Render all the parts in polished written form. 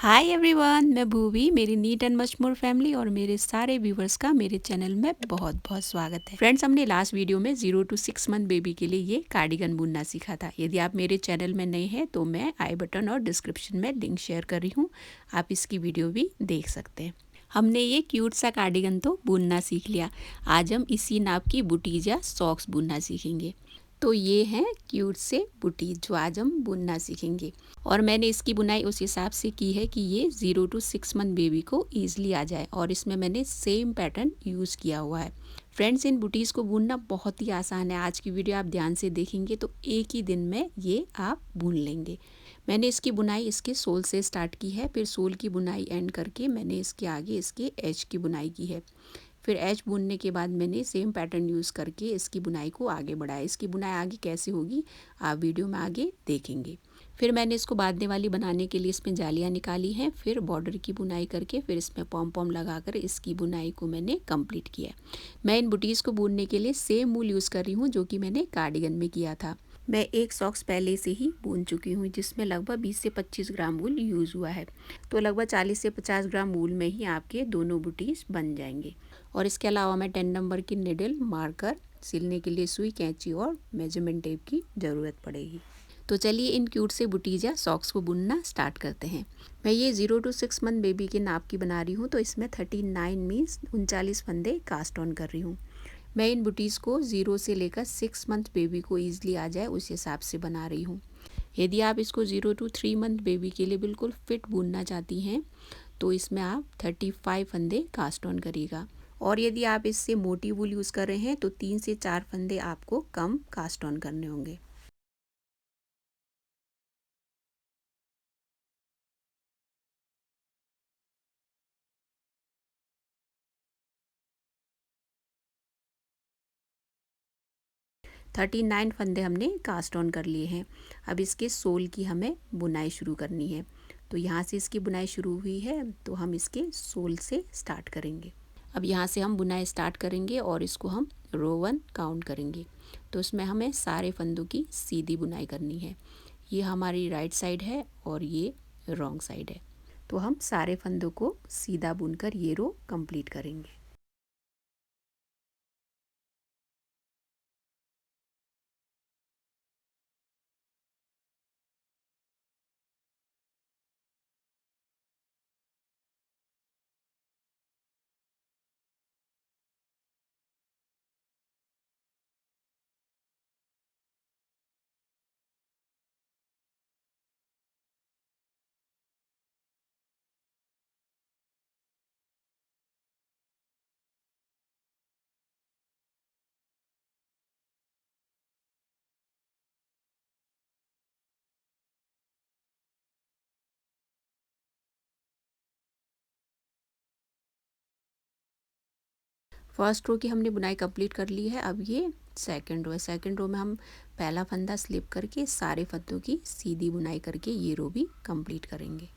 Hi everyone, मैं भूवी। मेरी neat and much more family और मेरे सारे व्यूवर्स का मेरे चैनल में बहुत बहुत स्वागत है। फ्रेंड्स, हमने लास्ट वीडियो में 0 to 6 मंथ बेबी के लिए ये कार्डिगन बुनना सीखा था। यदि आप मेरे चैनल में नए हैं तो मैं आई बटन और डिस्क्रिप्शन में लिंक शेयर कर रही हूँ, आप इसकी वीडियो भी देख सकते हैं। हमने ये क्यूट सा कार्डिगन तो बुनना सीख लिया। आज हम इसी नाप की बुटीज या सॉक्स बुनना सीखेंगे। तो ये हैं क्यूट से बुटीज जो आज हम बुनना सीखेंगे। और मैंने इसकी बुनाई उस हिसाब से की है कि ये 0 to 6 मंथ बेबी को ईजिली आ जाए, और इसमें मैंने सेम पैटर्न यूज़ किया हुआ है। फ्रेंड्स, इन बुटीज़ को बुनना बहुत ही आसान है। आज की वीडियो आप ध्यान से देखेंगे तो एक ही दिन में ये आप बुन लेंगे। मैंने इसकी बुनाई इसके सोल से स्टार्ट की है, फिर सोल की बुनाई एंड करके मैंने इसके आगे इसके एज की बुनाई की है। फिर एज बुनने के बाद मैंने सेम पैटर्न यूज़ करके इसकी बुनाई को आगे बढ़ाया। इसकी बुनाई आगे कैसे होगी आप वीडियो में आगे देखेंगे। फिर मैंने इसको बांधने वाली बनाने के लिए इसमें जालियाँ निकाली हैं, फिर बॉर्डर की बुनाई करके फिर इसमें पॉम पॉम लगाकर इसकी बुनाई को मैंने कंप्लीट किया। मैं इन बुटीज़ को बुनने के लिए सेम वूल यूज़ कर रही हूँ जो कि मैंने कार्डिगन में किया था। मैं एक सॉक्स पहले से ही बुन चुकी हूँ जिसमें लगभग 20 से 25 ग्राम वूल यूज़ हुआ है। तो लगभग 40 से 50 ग्राम वूल में ही आपके दोनों बुटीज़ बन जाएंगे। और इसके अलावा मैं 10 नंबर की निडल, मार्कर, सिलने के लिए सुई, कैंची और मेजरमेंट टेप की ज़रूरत पड़ेगी। तो चलिए इन क्यूट से बुटीज या सॉक्स को बुनना स्टार्ट करते हैं। मैं ये 0 to 6 मंथ बेबी के नाप की बना रही हूँ, तो इसमें 39 मीन्स 39 फंदे कास्ट ऑन कर रही हूँ। मैं इन बुटीज़ को 0 से लेकर 6 मंथ बेबी को ईजिली आ जाए उस हिसाब से बना रही हूँ। यदि आप इसको 0 to 3 मंथ बेबी के लिए बिल्कुल फिट बुनना चाहती हैं तो इसमें आप 35 फंदे कास्ट ऑन करिएगा। और यदि आप इससे मोटी वूल यूज़ कर रहे हैं तो 3 से 4 फंदे आपको कम कास्ट ऑन करने होंगे। थर्टी नाइन फंदे हमने कास्ट ऑन कर लिए हैं। अब इसके सोल की हमें बुनाई शुरू करनी है। तो यहाँ से इसकी बुनाई शुरू हुई है तो हम इसके सोल से स्टार्ट करेंगे। अब यहाँ से हम बुनाई स्टार्ट करेंगे और इसको हम रो 1 काउंट करेंगे। तो इसमें हमें सारे फंदों की सीधी बुनाई करनी है। ये हमारी राइट साइड है और ये रॉन्ग साइड है। तो हम सारे फंदों को सीधा बुनकर ये रो कंप्लीट करेंगे। फर्स्ट रो की हमने बुनाई कंप्लीट कर ली है। अब ये सेकंड रो है। सेकंड रो में हम पहला फंदा स्लिप करके सारे फंदों की सीधी बुनाई करके ये रो भी कंप्लीट करेंगे।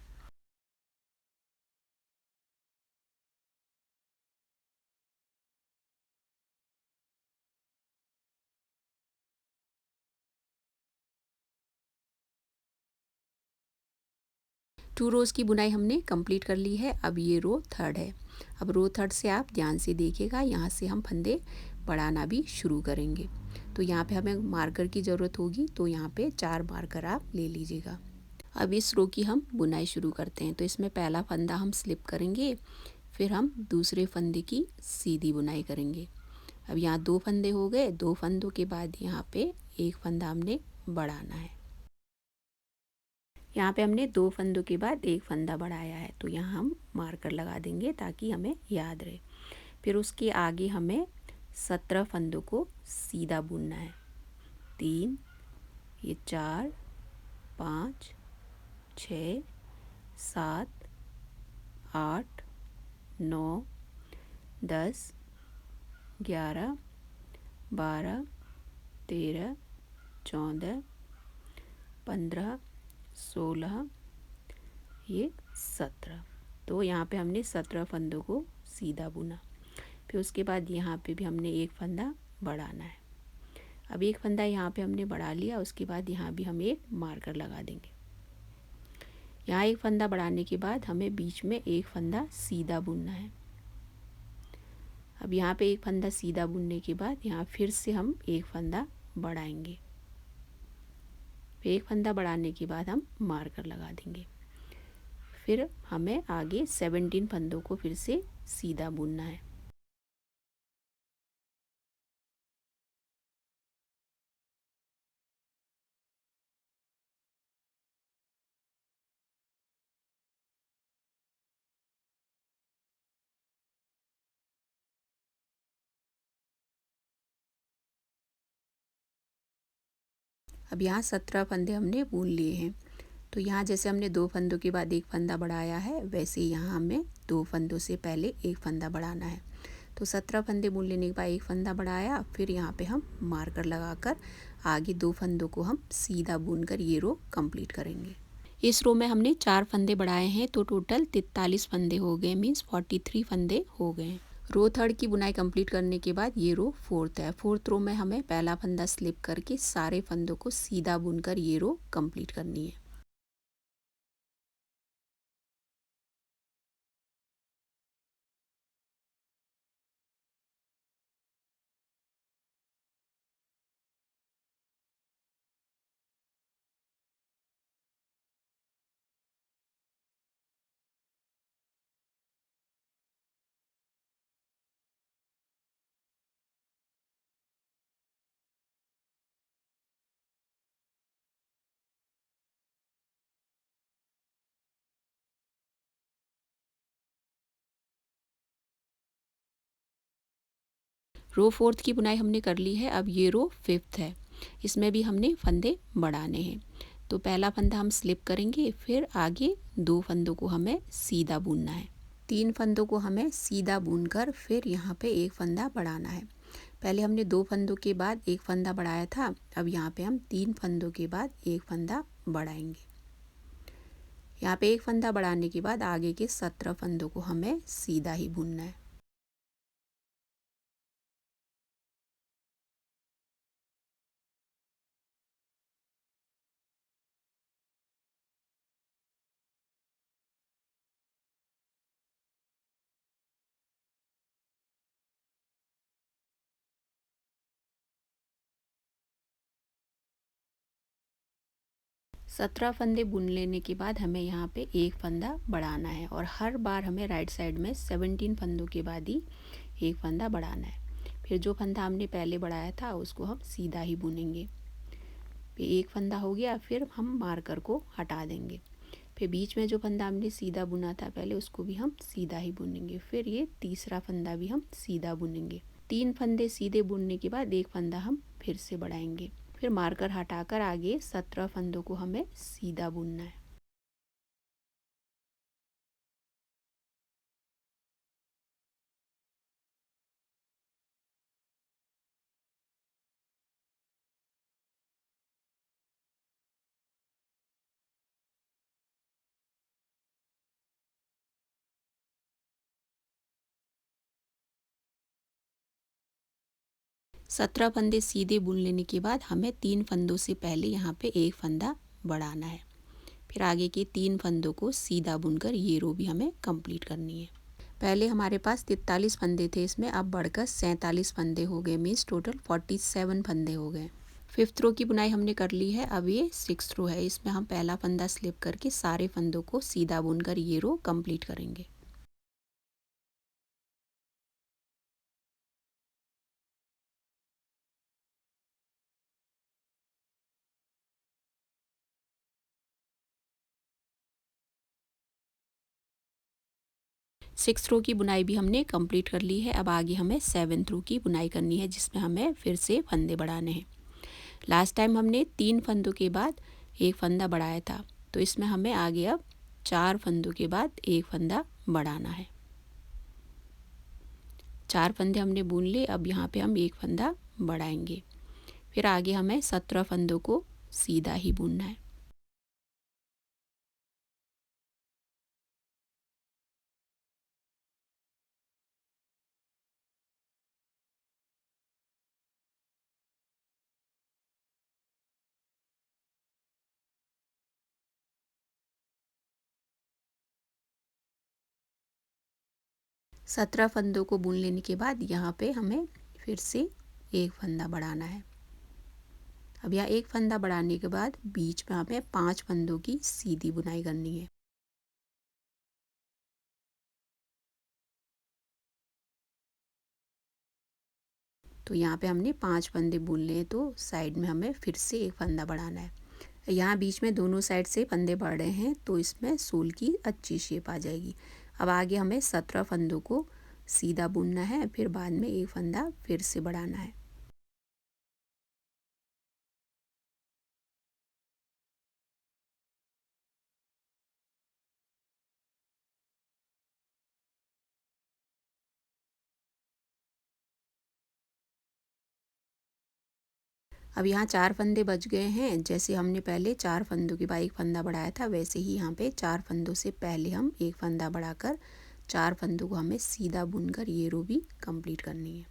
टू रोज़ की बुनाई हमने कंप्लीट कर ली है। अब ये रो थर्ड है। अब रो थर्ड से आप ध्यान से देखिएगा, यहाँ से हम फंदे बढ़ाना भी शुरू करेंगे। तो यहाँ पे हमें मार्कर की ज़रूरत होगी, तो यहाँ पे 4 मार्कर आप ले लीजिएगा। अब इस रो की हम बुनाई शुरू करते हैं। तो इसमें पहला फंदा हम स्लिप करेंगे, फिर हम दूसरे फंदे की सीधी बुनाई करेंगे। अब यहाँ 2 फंदे हो गए। 2 फंदों के बाद यहाँ पे एक फंदा हमने बढ़ाना है। यहाँ पे हमने 2 फंदों के बाद एक फंदा बढ़ाया है, तो यहाँ हम मार्कर लगा देंगे ताकि हमें याद रहे। फिर उसके आगे हमें 17 फंदों को सीधा बुनना है। 3, ये 4, 5, 6, 7, 8, 9, 10, 11, 12, 13, 14, 15, 16, ये 17। तो यहाँ पे हमने 17 फंदों को सीधा बुना। फिर उसके बाद यहाँ पे भी हमने एक फंदा बढ़ाना है। अब एक फंदा यहाँ पे हमने बढ़ा लिया, उसके बाद यहाँ भी हम एक मार्कर लगा देंगे। यहाँ एक फंदा बढ़ाने के बाद हमें बीच में एक फंदा सीधा बुनना है। अब यहाँ पे एक फंदा सीधा बुनने के बाद यहाँ फिर से हम एक फंदा बढ़ाएंगे। फिर एक फंदा बढ़ाने के बाद हम मार्कर लगा देंगे। फिर हमें आगे 17 फंदों को फिर से सीधा बुनना है। अब यहाँ 17 फंदे हमने बुन लिए हैं। तो यहाँ जैसे हमने 2 फंदों के बाद एक फंदा बढ़ाया है, वैसे ही यहाँ हमें 2 फंदों से पहले एक फंदा बढ़ाना है। तो 17 फंदे बुन लेने के बाद एक फंदा बढ़ाया, फिर यहाँ पे हम मार्कर लगाकर आगे 2 फंदों को हम सीधा बुनकर ये रो कंप्लीट करेंगे। इस रो में हमने 4 फंदे बढ़ाए हैं, तो टोटल 43 फंदे हो गए, मीन्स 43 फंदे हो गए। रो थर्ड की बुनाई कंप्लीट करने के बाद ये रो फोर्थ है। फोर्थ रो में हमें पहला फंदा स्लिप करके सारे फंदों को सीधा बुनकर ये रो कंप्लीट करनी है। रो फोर्थ की बुनाई हमने कर ली है। अब ये रो फिफ्थ है, इसमें भी हमने फंदे बढ़ाने हैं। तो पहला फंदा हम स्लिप करेंगे, फिर आगे 2 फंदों को हमें सीधा बुनना है। 3 फंदों को हमें सीधा बुनकर फिर यहाँ पे एक फंदा बढ़ाना है। पहले हमने 2 फंदों के बाद एक फंदा बढ़ाया था, अब यहाँ पे हम 3 फंदों के बाद एक फंदा बढ़ाएंगे। यहाँ पे एक फंदा बढ़ाने के बाद आगे के 17 फंदों को हमें सीधा ही बुनना है। सत्रह फंदे बुन लेने के बाद हमें यहाँ पे एक फंदा बढ़ाना है, और हर बार हमें राइट साइड में 17 फंदों के बाद ही एक फंदा बढ़ाना है। फिर जो फंदा हमने पहले बढ़ाया था उसको हम सीधा ही बुनेंगे। फिर एक फंदा हो गया, फिर हम मार्कर को हटा देंगे। फिर बीच में जो फंदा हमने सीधा बुना था पहले, उसको भी हम सीधा ही बुनेंगे। फिर ये तीसरा फंदा भी हम सीधा बुनेंगे। 3 फंदे सीधे बुनने के बाद एक फंदा हम फिर से बढ़ाएंगे। फिर मार्कर हटाकर आगे 17 फंदों को हमें सीधा बुनना है। सत्रह फंदे सीधे बुन लेने के बाद हमें 3 फंदों से पहले यहाँ पे एक फंदा बढ़ाना है। फिर आगे के 3 फंदों को सीधा बुनकर ये रो भी हमें कंप्लीट करनी है। पहले हमारे पास 43 फंदे थे, इसमें अब बढ़कर 47 फंदे हो गए, मीन्स टोटल 47 फंदे हो गए। फिफ्थ रो की बुनाई हमने कर ली है। अब ये सिक्स्थ रो है, इसमें हम पहला फंदा स्लिप करके सारे फंदों को सीधा बुनकर ये रो कंप्लीट करेंगे। सिक्स रो की बुनाई भी हमने कंप्लीट कर ली है। अब आगे हमें सेवन्थ रो की बुनाई करनी है, जिसमें हमें फिर से फंदे बढ़ाने हैं। लास्ट टाइम हमने 3 फंदों के बाद एक फंदा बढ़ाया था, तो इसमें हमें आगे अब 4 फंदों के बाद एक फंदा बढ़ाना है। 4 फंदे हमने बुन लिए, अब यहाँ पे हम एक फंदा बढ़ाएंगे। फिर आगे हमें 17 फंदों को सीधा ही बुनना है। 17 फंदों को बुन लेने के बाद यहाँ पे हमें फिर से एक फंदा बढ़ाना है। अब यहाँ एक फंदा बढ़ाने के बाद बीच में हमें 5 फंदों की सीधी बुनाई करनी है। तो यहाँ पे हमने 5 फंदे बुन लिए, तो साइड में हमें फिर से एक फंदा बढ़ाना है। यहाँ बीच में दोनों साइड से फंदे बढ़ रहे हैं, तो इसमें सोल की अच्छी शेप आ जाएगी। अब आगे हमें 17 फंदों को सीधा बुनना है, फिर बाद में एक फंदा फिर से बढ़ाना है। अब यहाँ 4 फंदे बच गए हैं। जैसे हमने पहले 4 फंदों के बाद एक फंदा बढ़ाया था, वैसे ही यहाँ पे 4 फंदों से पहले हम एक फंदा बढ़ाकर 4 फंदों को हमें सीधा बुनकर ये रो भी कंप्लीट करनी है।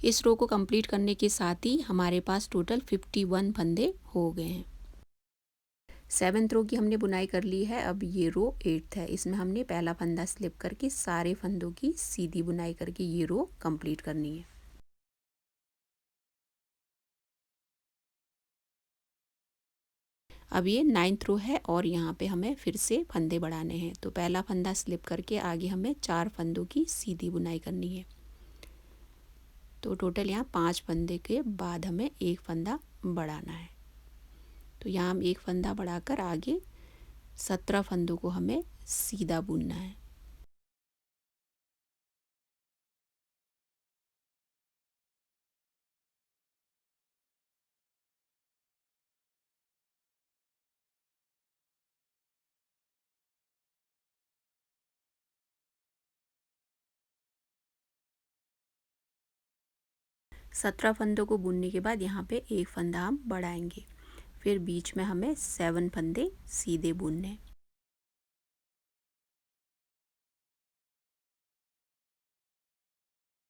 इस रो को कंप्लीट करने के साथ ही हमारे पास टोटल 51 फंदे हो गए हैं। 7th रो की हमने बुनाई कर ली है। अब ये रो 8th है। इसमें हमने पहला फंदा स्लिप करके सारे फंदों की सीधी बुनाई करके ये रो कंप्लीट करनी है। अब ये 9th रो है और यहाँ पे हमें फिर से फंदे बढ़ाने हैं। तो पहला फंदा स्लिप करके आगे हमें 4 फंदों की सीधी बुनाई करनी है। तो टोटल यहाँ 5 फंदे के बाद हमें एक फंदा बढ़ाना है। तो यहाँ हम एक फंदा बढ़ाकर आगे 17 फंदों को हमें सीधा बुनना है। सत्रह फंदों को बुनने के बाद यहाँ पे एक फंदा हम बढ़ाएंगे, फिर बीच में हमें 7 फंदे सीधे बुनने।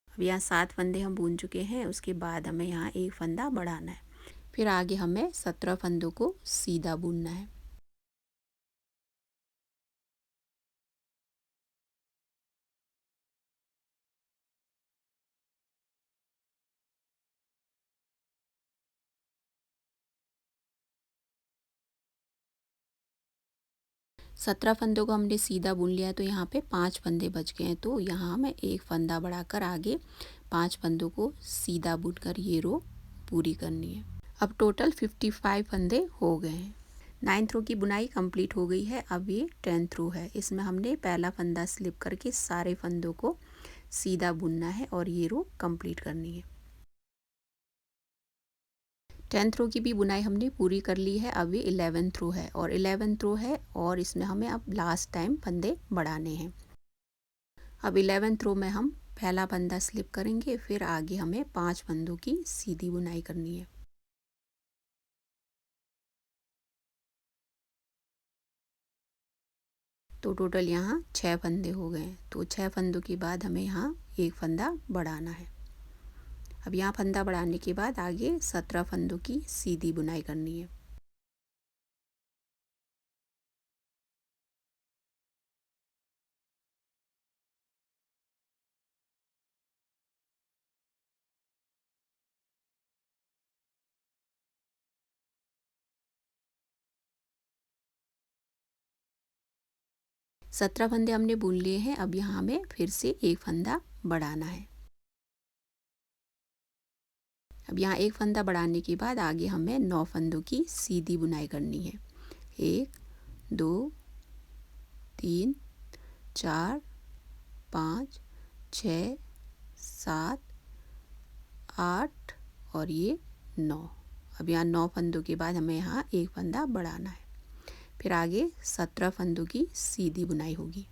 अब यहाँ 7 फंदे हम बुन चुके हैं। उसके बाद हमें यहाँ एक फंदा बढ़ाना है, फिर आगे हमें 17 फंदों को सीधा बुनना है। सत्रह फंदों को हमने सीधा बुन लिया है, तो यहाँ पे 5 फंदे बच गए हैं। तो यहाँ हमें एक फंदा बढ़ाकर आगे 5 फंदों को सीधा बुनकर ये रो पूरी करनी है। अब टोटल 55 फंदे हो गए हैं। 9th रो की बुनाई कंप्लीट हो गई है। अब ये 10th रो है। इसमें हमने पहला फंदा स्लिप करके सारे फंदों को सीधा बुनना है और ये रो कंप्लीट करनी है। 10th रो की भी बुनाई हमने पूरी कर ली है। अब ये 11th रो है और 11th रो है और इसमें हमें अब लास्ट टाइम फंदे बढ़ाने हैं। अब 11th रो में हम पहला फंदा स्लिप करेंगे, फिर आगे हमें 5 फंदों की सीधी बुनाई करनी है। तो टोटल यहाँ 6 फंदे हो गए हैं। तो 6 फंदों के बाद हमें यहाँ एक फंदा बढ़ाना है। अब यहाँ फंदा बढ़ाने के बाद आगे 17 फंदों की सीधी बुनाई करनी है। सत्रह फंदे हमने बुन लिए हैं। अब यहाँ हमें फिर से एक फंदा बढ़ाना है। अब यहाँ एक फंदा बढ़ाने के बाद आगे हमें 9 फंदों की सीधी बुनाई करनी है। 1 2 3 4 5 6 7 8 और ये 9। अब यहाँ 9 फंदों के बाद हमें यहाँ एक फंदा बढ़ाना है, फिर आगे 17 फंदों की सीधी बुनाई होगी।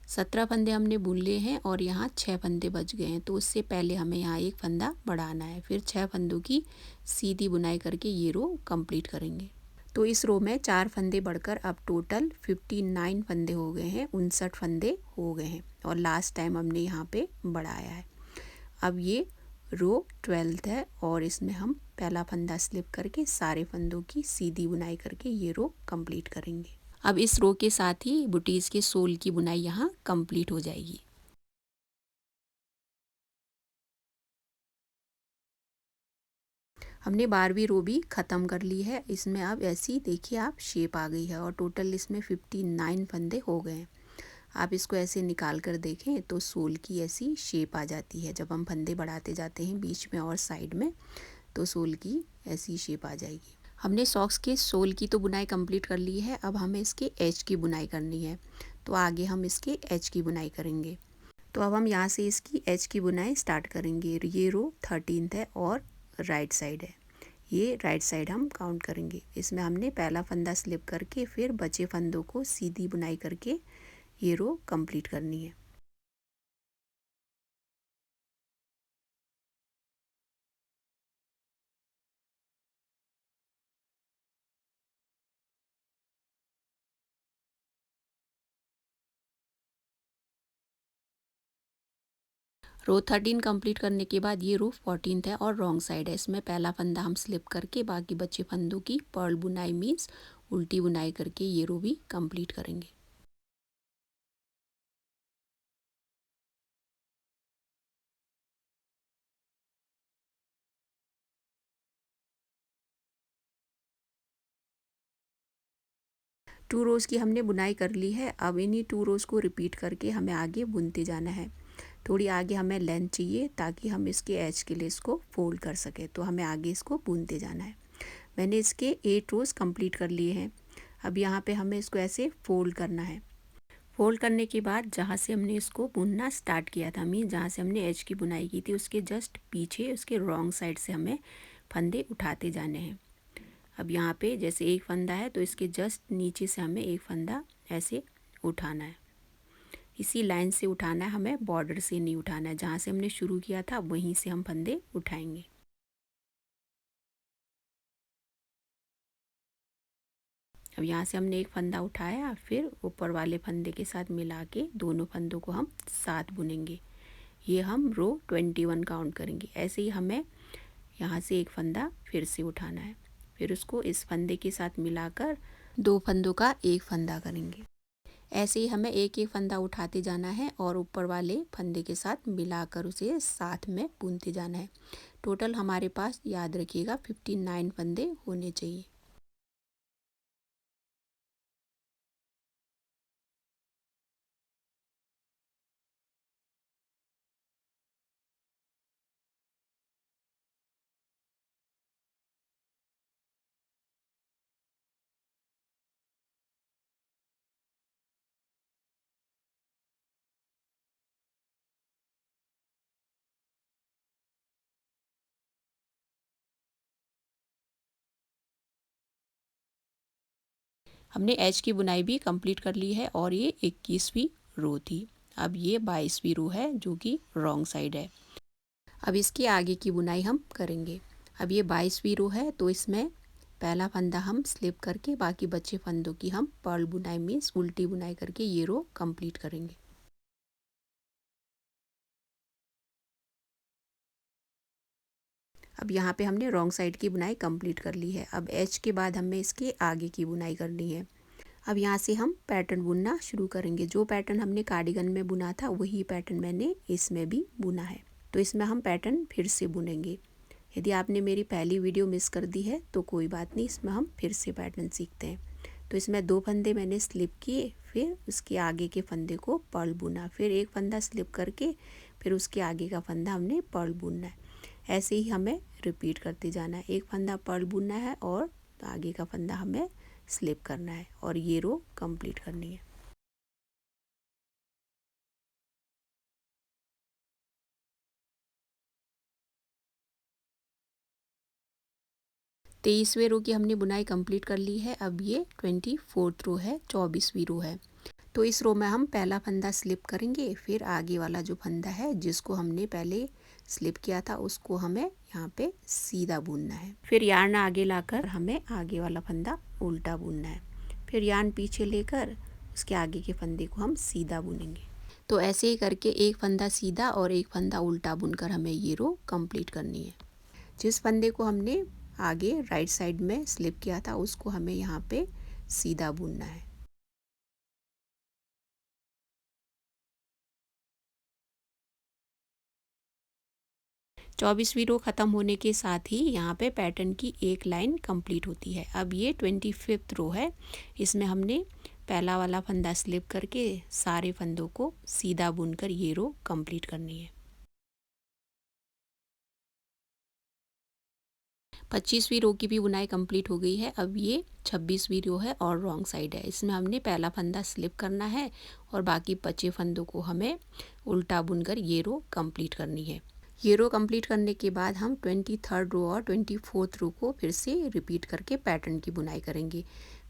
सत्रह फंदे हमने बुन लिए हैं और यहाँ 6 फंदे बच गए हैं। तो उससे पहले हमें यहाँ एक फंदा बढ़ाना है, फिर 6 फंदों की सीधी बुनाई करके ये रो कंप्लीट करेंगे। तो इस रो में 4 फंदे बढ़कर अब टोटल 59 फंदे हो गए हैं, 59 फंदे हो गए हैं और लास्ट टाइम हमने यहाँ पे बढ़ाया है। अब ये रो 12th है और इसमें हम पहला फंदा स्लिप करके सारे फंदों की सीधी बुनाई करके ये रो कंप्लीट करेंगे। अब इस रो के साथ ही बुटीज के सोल की बुनाई यहाँ कंप्लीट हो जाएगी। हमने 12वीं रो भी ख़त्म कर ली है। इसमें अब ऐसी देखिए आप शेप आ गई है और टोटल इसमें 59 फंदे हो गए हैं। आप इसको ऐसे निकाल कर देखें तो सोल की ऐसी शेप आ जाती है। जब हम फंदे बढ़ाते जाते हैं बीच में और साइड में तो सोल की ऐसी शेप आ जाएगी। हमने सॉक्स के सोल की तो बुनाई कंप्लीट कर ली है। अब हमें इसके एज की बुनाई करनी है, तो आगे हम इसके एज की बुनाई करेंगे। तो अब हम यहाँ से इसकी एज की बुनाई स्टार्ट करेंगे। ये रो 13th है और राइट साइड है, ये राइट साइड हम काउंट करेंगे। इसमें हमने पहला फंदा स्लिप करके फिर बचे फंदों को सीधी बुनाई करके ये रो कंप्लीट करनी है। रो 13 कंप्लीट करने के बाद ये रो 14th है और रॉन्ग साइड है। इसमें पहला फंदा हम स्लिप करके बाकी बचे फंदों की पर्ल बुनाई मीन्स उल्टी बुनाई करके ये रो भी कंप्लीट करेंगे। टू रोज़ की हमने बुनाई कर ली है। अब इन्हीं 2 रोज़ को रिपीट करके हमें आगे बुनते जाना है। थोड़ी आगे हमें लेंथ चाहिए ताकि हम इसके एज के लिए इसको फोल्ड कर सकें, तो हमें आगे इसको बुनते जाना है। मैंने इसके 8 रोज़ कंप्लीट कर लिए हैं। अब यहाँ पे हमें इसको ऐसे फोल्ड करना है। फोल्ड करने के बाद जहाँ से हमने इसको बुनना स्टार्ट किया था, मीन जहाँ से हमने एज की बुनाई की थी उसके जस्ट पीछे उसके रॉन्ग साइड से हमें फंदे उठाते जाने हैं। अब यहाँ पे जैसे एक फंदा है तो इसके जस्ट नीचे से हमें एक फंदा ऐसे उठाना है। इसी लाइन से उठाना है हमें, बॉर्डर से नहीं उठाना है। जहाँ से हमने शुरू किया था वहीं से हम फंदे उठाएंगे। अब यहाँ से हमने एक फंदा उठाया, फिर ऊपर वाले फंदे के साथ मिला के दोनों फंदों को हम साथ बुनेंगे। ये हम रो 21 काउंट करेंगे। ऐसे ही हमें यहाँ से एक फंदा फिर से उठाना है, फिर उसको इस फंदे के साथ मिलाकर 2 फंदों का एक फंदा करेंगे। ऐसे ही हमें एक एक फंदा उठाते जाना है और ऊपर वाले फंदे के साथ मिलाकर उसे साथ में बुनते जाना है। टोटल हमारे पास याद रखिएगा 59 फंदे होने चाहिए। हमने एज की बुनाई भी कंप्लीट कर ली है और ये 21वीं रो थी। अब ये 22वीं रो है जो कि रॉन्ग साइड है। अब इसके आगे की बुनाई हम करेंगे। अब ये 22वीं रो है तो इसमें पहला फंदा हम स्लिप करके बाकी बचे फंदों की हम पर्ल बुनाई मीन्स उल्टी बुनाई करके ये रो कंप्लीट करेंगे। अब यहाँ पे हमने रॉन्ग साइड की बुनाई कंप्लीट कर ली है। अब एज के बाद हमें इसके आगे की बुनाई करनी है। अब यहाँ से हम पैटर्न बुनना शुरू करेंगे। जो पैटर्न हमने कार्डिगन में बुना था वही पैटर्न मैंने इसमें भी बुना है, तो इसमें हम पैटर्न फिर से बुनेंगे। यदि आपने मेरी पहली वीडियो मिस कर दी है तो कोई बात नहीं, इसमें हम फिर से पैटर्न सीखते हैं। तो इसमें 2 फंदे मैंने स्लिप किए, फिर उसके आगे के फंदे को पर्ल बुना, फिर एक फंदा स्लिप करके फिर उसके आगे का फंदा हमने पर्ल बुनना है। ऐसे ही हमें रिपीट करते जाना है। एक फंदा पर्ल बुनना है और आगे का फंदा हमें स्लिप करना है और ये रो कंप्लीट करनी है। तेईसवें रो की हमने बुनाई कंप्लीट कर ली है। अब ये 24th रो है, 24वीं रो है। तो इस रो में हम पहला फंदा स्लिप करेंगे, फिर आगे वाला जो फंदा है जिसको हमने पहले स्लिप किया था उसको हमें यहाँ पे सीधा बुनना है। फिर यार्न आगे लाकर हमें आगे वाला फंदा उल्टा बुनना है। फिर यार्न पीछे लेकर उसके आगे के फंदे को हम सीधा बुनेंगे। तो ऐसे ही करके एक फंदा सीधा और एक फंदा उल्टा बुनकर हमें ये रो कंप्लीट करनी है। जिस फंदे को हमने आगे राइट साइड में स्लिप किया था उसको हमें यहाँ पे सीधा बुनना है। चौबीसवीं रो ख़त्म होने के साथ ही यहाँ पे पैटर्न की एक लाइन कंप्लीट होती है। अब ये 25th रो है, इसमें हमने पहला वाला फंदा स्लिप करके सारे फंदों को सीधा बुनकर ये रो कंप्लीट करनी है। 25वीं रो की भी बुनाई कंप्लीट हो गई है। अब ये 26वीं रो है और रॉन्ग साइड है। इसमें हमने पहला फंदा स्लिप करना है और बाकी बचे फंदों को हमें उल्टा बुनकर ये रो कंप्लीट करनी है। ये रो कंप्लीट करने के बाद हम 23rd रो और 24th रो को फिर से रिपीट करके पैटर्न की बुनाई करेंगे।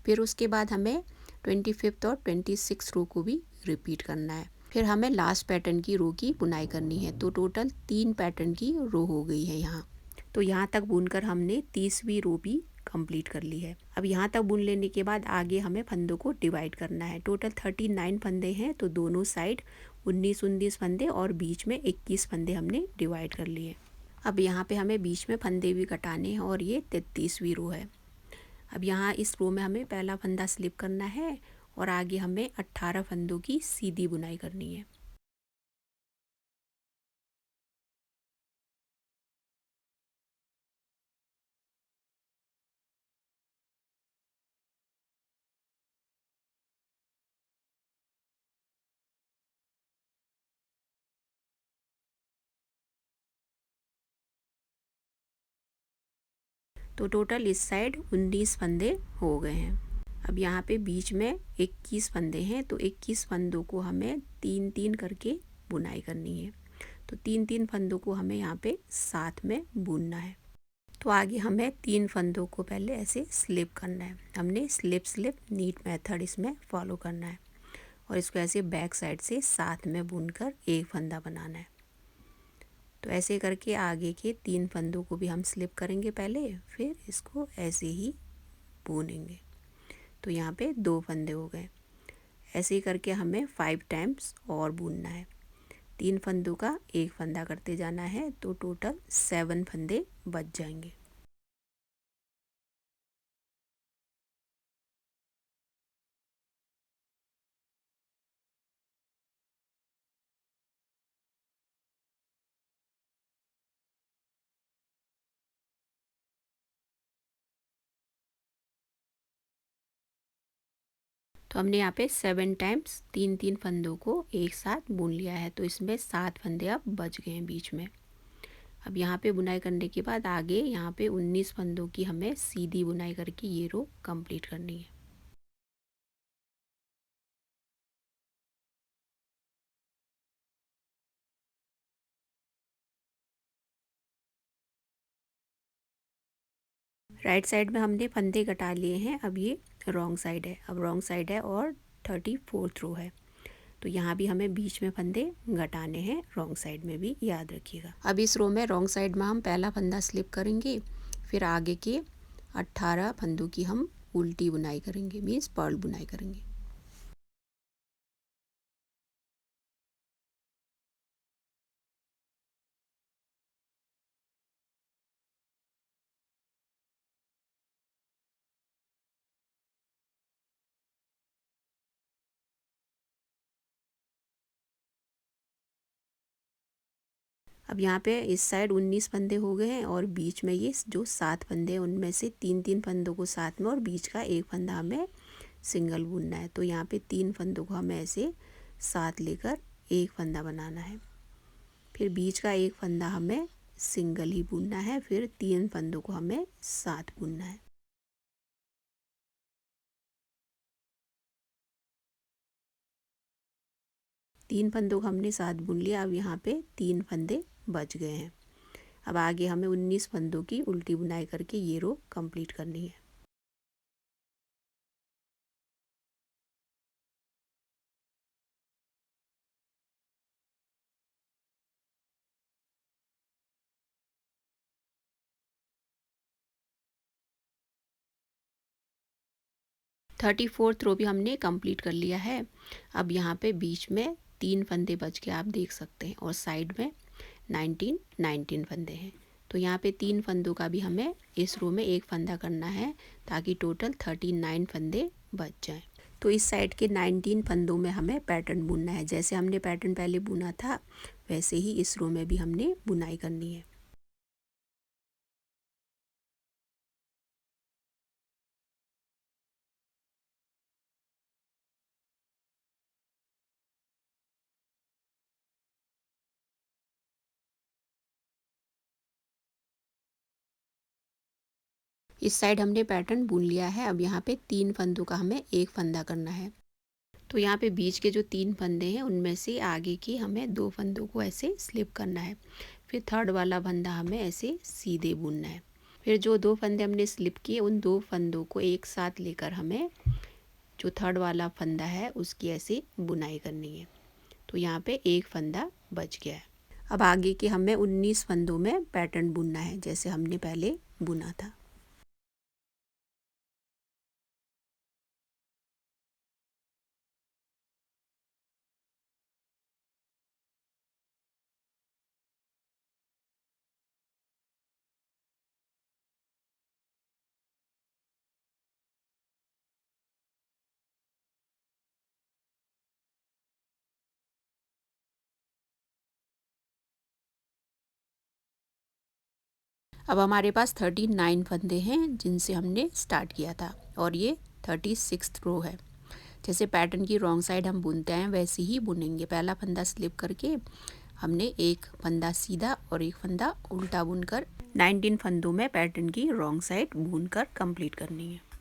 फिर उसके बाद हमें 25th और 26th रो को भी रिपीट करना है। फिर हमें लास्ट पैटर्न की रो की बुनाई करनी है। तो टोटल 3 पैटर्न की रो हो गई है यहाँ। तो यहाँ तक बुनकर हमने 30वीं रो भी कंप्लीट कर ली है। अब यहाँ तक बुन लेने के बाद आगे हमें फंदों को डिवाइड करना है। टोटल 39 फंदे हैं, तो दोनों साइड 19 फंदे और बीच में 21 फंदे हमने डिवाइड कर लिए। अब यहाँ पे हमें बीच में फंदे भी कटाने हैं और ये 33वीं रो है। अब यहाँ इस रो में हमें पहला फंदा स्लिप करना है और आगे हमें 18 फंदों की सीधी बुनाई करनी है। तो टोटल इस साइड 19 फंदे हो गए हैं। अब यहाँ पे बीच में 21 फंदे हैं, तो 21 फंदों को हमें 3-3 करके बुनाई करनी है। तो 3-3 फंदों को हमें यहाँ पे साथ में बुनना है। तो आगे हमें 3 फंदों को पहले ऐसे स्लिप करना है। हमने स्लिप स्लिप नीट मेथड इसमें फॉलो करना है और इसको ऐसे बैक साइड से साथ में बुनकर एक फंदा बनाना है। तो ऐसे करके आगे के 3 फंदों को भी हम स्लिप करेंगे पहले, फिर इसको ऐसे ही बुनेंगे। तो यहाँ पे 2 फंदे हो गए। ऐसे ही करके हमें 5 टाइम्स और बुनना है। 3 फंदों का एक फंदा करते जाना है, तो टोटल 7 फंदे बच जाएंगे। तो हमने यहाँ पे 7 टाइम्स 3-3 फंदों को एक साथ बुन लिया है। तो इसमें 7 फंदे अब बच गए हैं बीच में। अब यहाँ पे बुनाई करने के बाद आगे यहाँ पे 19 फंदों की हमें सीधी बुनाई करके ये रो कंप्लीट करनी है। राइट साइड में हमने फंदे घटा लिए हैं। अब ये रॉन्ग साइड है। अब रॉन्ग साइड है और 34th रो है। तो यहाँ भी हमें बीच में फंदे घटाने हैं, रॉन्ग साइड में भी, याद रखिएगा। अब इस रो में रॉन्ग साइड में हम पहला फंदा स्लिप करेंगे, फिर आगे के 18 फंदों की हम उल्टी बुनाई करेंगे, मीन्स पर्ल बुनाई करेंगे। अब यहाँ पे इस साइड 19 फंदे हो गए हैं और बीच में ये जो 7 फंदे हैं उनमें से 3-3 फंदों को साथ में और बीच का एक फंदा हमें सिंगल बुनना है। तो यहाँ पे 3 फंदों को हमें ऐसे साथ लेकर एक फंदा बनाना है। फिर बीच का एक फंदा हमें सिंगल ही बुनना है। फिर 3 फंदों को हमें साथ बुनना है। तीन फंदों को हमने साथ बुन लिया। अब यहाँ पे 3 फंदे बच गए हैं। अब आगे हमें 19 फंदों की उल्टी बुनाई करके ये रो कंप्लीट करनी है। 34th रो भी हमने कंप्लीट कर लिया है। अब यहाँ पे बीच में 3 फंदे बच के आप देख सकते हैं और साइड में 19 फंदे हैं। तो यहाँ पे 3 फंदों का भी हमें इस रो में एक फंदा करना है ताकि टोटल 39 फंदे बच जाएं। तो इस साइड के 19 फंदों में हमें पैटर्न बुनना है। जैसे हमने पैटर्न पहले बुना था वैसे ही इस रो में भी हमने बुनाई करनी है। इस साइड हमने पैटर्न बुन लिया है। अब यहाँ पे 3 फंदों का हमें एक फंदा करना है। तो यहाँ पे बीच के जो 3 फंदे हैं उनमें से आगे की हमें 2 फंदों को ऐसे स्लिप करना है। फिर थर्ड वाला फंदा हमें ऐसे सीधे बुनना है। फिर जो 2 फंदे हमने स्लिप किए उन 2 फंदों को एक साथ लेकर हमें जो थर्ड वाला फंदा है उसकी ऐसे बुनाई करनी है। तो यहाँ पे एक फंदा बच गया है। अब आगे के हमें 19 फंदों में पैटर्न बुनना है जैसे हमने पहले बुना था। अब हमारे पास 39 फंदे हैं जिनसे हमने स्टार्ट किया था और ये 36th रो है। जैसे पैटर्न की रॉन्ग साइड हम बुनते हैं वैसे ही बुनेंगे। पहला फंदा स्लिप करके हमने एक फंदा सीधा और एक फंदा उल्टा बुनकर 19 फंदों में पैटर्न की रॉन्ग साइड बुनकर कंप्लीट करनी है।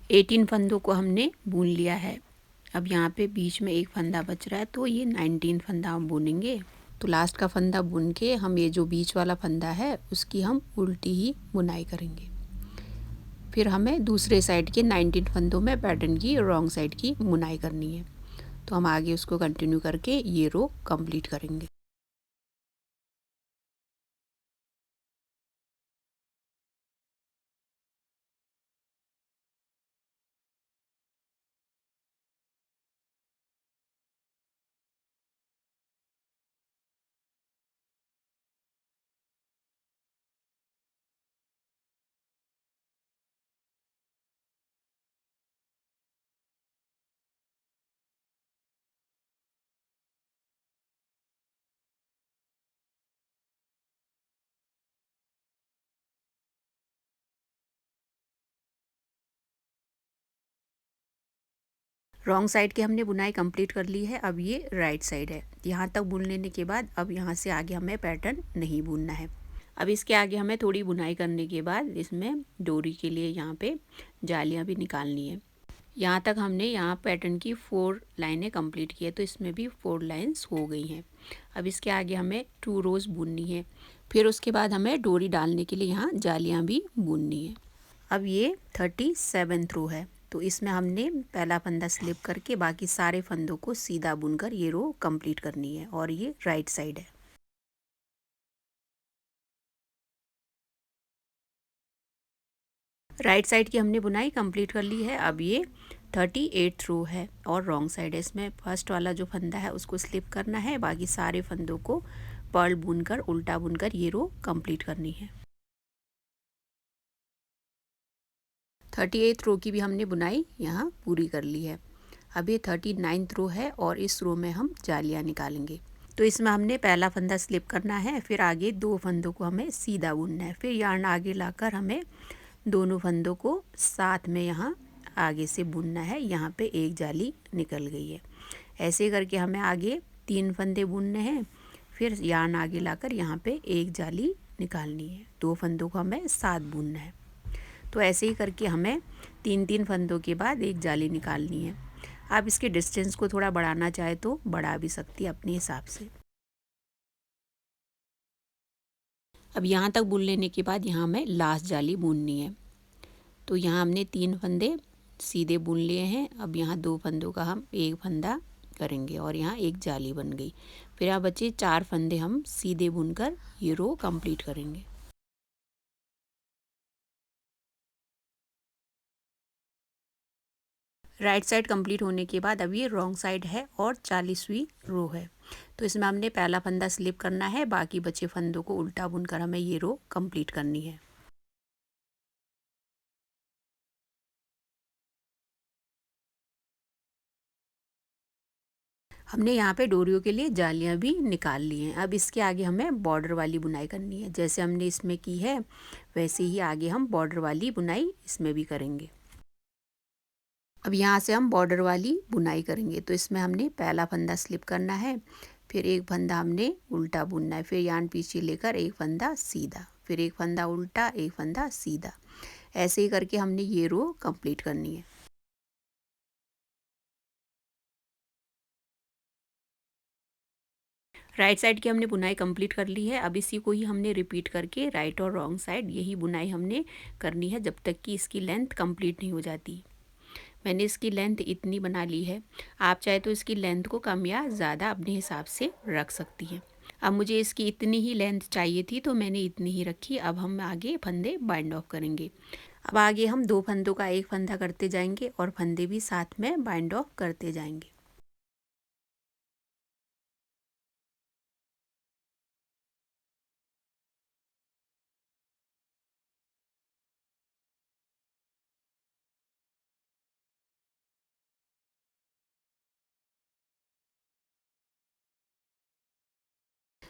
एटीन फंदों को हमने बुन लिया है। अब यहाँ पे बीच में एक फंदा बच रहा है तो ये 19 फंदा हम बुनेंगे। तो लास्ट का फंदा बुन के हम ये जो बीच वाला फंदा है उसकी हम उल्टी ही बुनाई करेंगे। फिर हमें दूसरे साइड के 19 फंदों में पैटर्न की रॉन्ग साइड की बुनाई करनी है। तो हम आगे उसको कंटिन्यू करके ये रो कंप्लीट करेंगे। रॉन्ग साइड की हमने बुनाई कंप्लीट कर ली है। अब ये राइट साइड है। यहाँ तक बुन लेने के बाद अब यहाँ से आगे हमें पैटर्न नहीं बुनना है। अब इसके आगे हमें थोड़ी बुनाई करने के बाद इसमें डोरी के लिए यहाँ पे जालियाँ भी निकालनी है। यहाँ तक हमने यहाँ पैटर्न की 4 लाइनें कंप्लीट की है तो इसमें भी 4 लाइंस हो गई हैं। अब इसके आगे हमें 2 रोज़ बुननी है। फिर उसके बाद हमें डोरी डालने के लिए यहाँ जालियाँ भी बुननी है। अब ये 37th रो है तो इसमें हमने पहला फंदा स्लिप करके बाकी सारे फंदों को सीधा बुनकर ये रो कंप्लीट करनी है और ये राइट साइड है। राइट साइड की हमने बुनाई कंप्लीट कर ली है। अब ये 38th रो है और रॉन्ग साइड है। इसमें फर्स्ट वाला जो फंदा है उसको स्लिप करना है, बाकी सारे फंदों को पर्ल बुनकर उल्टा बुनकर ये रो कंप्लीट करनी है। 38th रो की भी हमने बुनाई यहाँ पूरी कर ली है। अब ये 39th रो है और इस रो में हम जालियाँ निकालेंगे। तो इसमें हमने पहला फंदा स्लिप करना है, फिर आगे 2 फंदों को हमें सीधा बुनना है, फिर यार्न आगे लाकर हमें दोनों फंदों को साथ में यहाँ आगे से बुनना है। यहाँ पे एक जाली निकल गई है। ऐसे करके हमें आगे 3 फंदे बुनने हैं, फिर यार्न आगे लाकर यहाँ पे एक जाली निकालनी है। 2 फंदों को हमें साथ बुनना है। तो ऐसे ही करके हमें 3 फंदों के बाद एक जाली निकालनी है। आप इसके डिस्टेंस को थोड़ा बढ़ाना चाहे तो बढ़ा भी सकती है अपने हिसाब से। अब यहाँ तक बुन लेने के बाद यहाँ हमें लास्ट जाली बुननी है। तो यहाँ हमने 3 फंदे सीधे बुन लिए हैं। अब यहाँ 2 फंदों का हम एक फंदा करेंगे और यहाँ एक जाली बन गई। फिर यहाँ बचे 4 फंदे हम सीधे बुनकर ये रो कंप्लीट करेंगे। राइट साइड कंप्लीट होने के बाद अब ये रॉन्ग साइड है और 40वीं रो है। तो इसमें हमने पहला फंदा स्लिप करना है, बाकी बचे फंदों को उल्टा बुनकर हमें ये रो कंप्लीट करनी है। हमने यहाँ पे डोरियों के लिए जालियाँ भी निकाल ली हैं। अब इसके आगे हमें बॉर्डर वाली बुनाई करनी है। जैसे हमने इसमें की है वैसे ही आगे हम बॉर्डर वाली बुनाई इसमें भी करेंगे। अब यहाँ से हम बॉर्डर वाली बुनाई करेंगे। तो इसमें हमने पहला फंदा स्लिप करना है, फिर एक फंदा हमने उल्टा बुनना है, फिर यान पीछे लेकर एक फंदा सीधा, फिर एक फंदा उल्टा, एक फंदा सीधा। ऐसे ही करके हमने ये रो कंप्लीट करनी है। राइट साइड की हमने बुनाई कंप्लीट कर ली है। अब इसी को ही हमने रिपीट करके राइट और रॉन्ग साइड यही बुनाई हमने करनी है जब तक कि इसकी लेंथ कंप्लीट नहीं हो जाती। मैंने इसकी लेंथ इतनी बना ली है। आप चाहे तो इसकी लेंथ को कम या ज़्यादा अपने हिसाब से रख सकती हैं। अब मुझे इसकी इतनी ही लेंथ चाहिए थी तो मैंने इतनी ही रखी। अब हम आगे फंदे बाइंड ऑफ करेंगे। अब आगे हम 2 फंदों का एक फंदा करते जाएंगे और फंदे भी साथ में बाइंड ऑफ करते जाएंगे।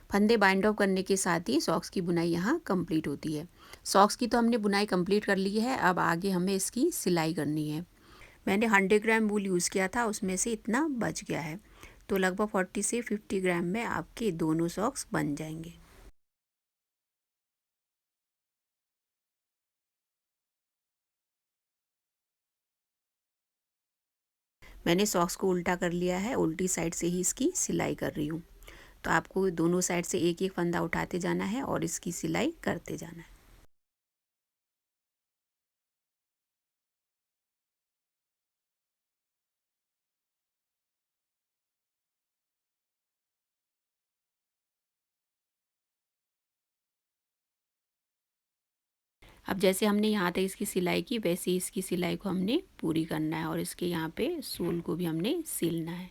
फंदे बाइंड ऑफ करने के साथ ही सॉक्स की बुनाई यहाँ कंप्लीट होती है। सॉक्स की तो हमने बुनाई कंप्लीट कर ली है। अब आगे हमें इसकी सिलाई करनी है। मैंने 100 ग्राम वूल यूज़ किया था, उसमें से इतना बच गया है। तो लगभग 40 से 50 ग्राम में आपके दोनों सॉक्स बन जाएंगे। मैंने सॉक्स को उल्टा कर लिया है, उल्टी साइड से ही इसकी सिलाई कर रही हूँ। तो आपको दोनों साइड से एक एक फंदा उठाते जाना है और इसकी सिलाई करते जाना है। अब जैसे हमने यहाँ तक इसकी सिलाई की वैसे ही इसकी सिलाई को हमने पूरी करना है और इसके यहाँ पे सोल को भी हमने सिलना है।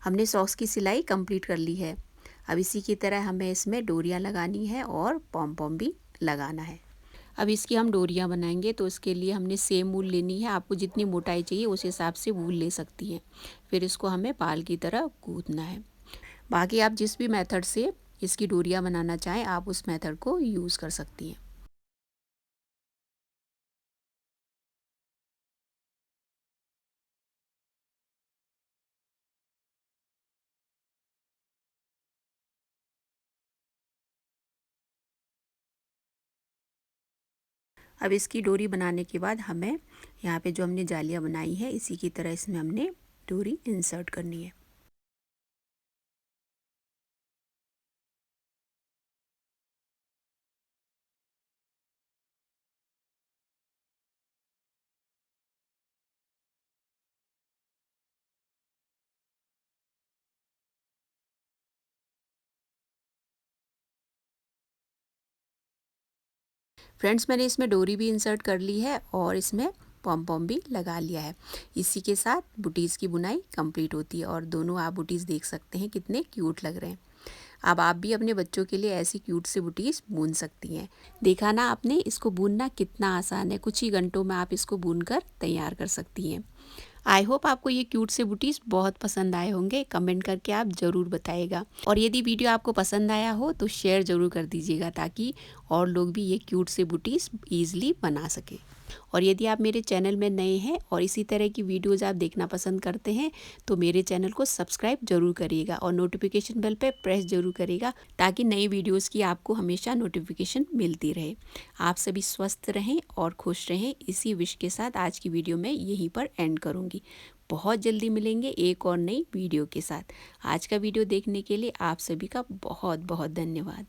हमने सॉक्स की सिलाई कंप्लीट कर ली है। अब इसी की तरह हमें इसमें डोरियाँ लगानी है और पॉम पॉम भी लगाना है। अब इसकी हम डोरियाँ बनाएंगे तो इसके लिए हमने सेम वूल लेनी है। आपको जितनी मोटाई चाहिए उस हिसाब से वूल ले सकती हैं। फिर इसको हमें पाल की तरह गूंथना है। बाकी आप जिस भी मेथड से इसकी डोरियाँ बनाना चाहें आप उस मेथड को यूज़ कर सकती हैं। अब इसकी डोरी बनाने के बाद हमें यहाँ पे जो हमने जालियाँ बनाई है इसी की तरह इसमें हमने डोरी इंसर्ट करनी है। फ्रेंड्स, मैंने इसमें डोरी भी इंसर्ट कर ली है और इसमें पॉम पॉम भी लगा लिया है। इसी के साथ बुटीज़ की बुनाई कंप्लीट होती है और दोनों आप बुटीज़ देख सकते हैं कितने क्यूट लग रहे हैं। अब आप भी अपने बच्चों के लिए ऐसी क्यूट सी बुटीज़ बुन सकती हैं। देखा ना आपने, इसको बुनना कितना आसान है। कुछ ही घंटों में आप इसको बुनकर तैयार कर सकती हैं। आई होप आपको ये क्यूट से बुटीज़ बहुत पसंद आए होंगे। कमेंट करके आप ज़रूर बताइएगा और यदि वीडियो आपको पसंद आया हो तो शेयर ज़रूर कर दीजिएगा ताकि और लोग भी ये क्यूट से बुटीज़ ईज़िली बना सके। और यदि आप मेरे चैनल में नए हैं और इसी तरह की वीडियोज़ आप देखना पसंद करते हैं तो मेरे चैनल को सब्सक्राइब जरूर करिएगा और नोटिफिकेशन बेल पे प्रेस जरूर करिएगा ताकि नई वीडियोज़ की आपको हमेशा नोटिफिकेशन मिलती रहे। आप सभी स्वस्थ रहें और खुश रहें, इसी विश के साथ आज की वीडियो मैं यहीं पर एंड करूँगी। बहुत जल्दी मिलेंगे एक और नई वीडियो के साथ। आज का वीडियो देखने के लिए आप सभी का बहुत बहुत धन्यवाद।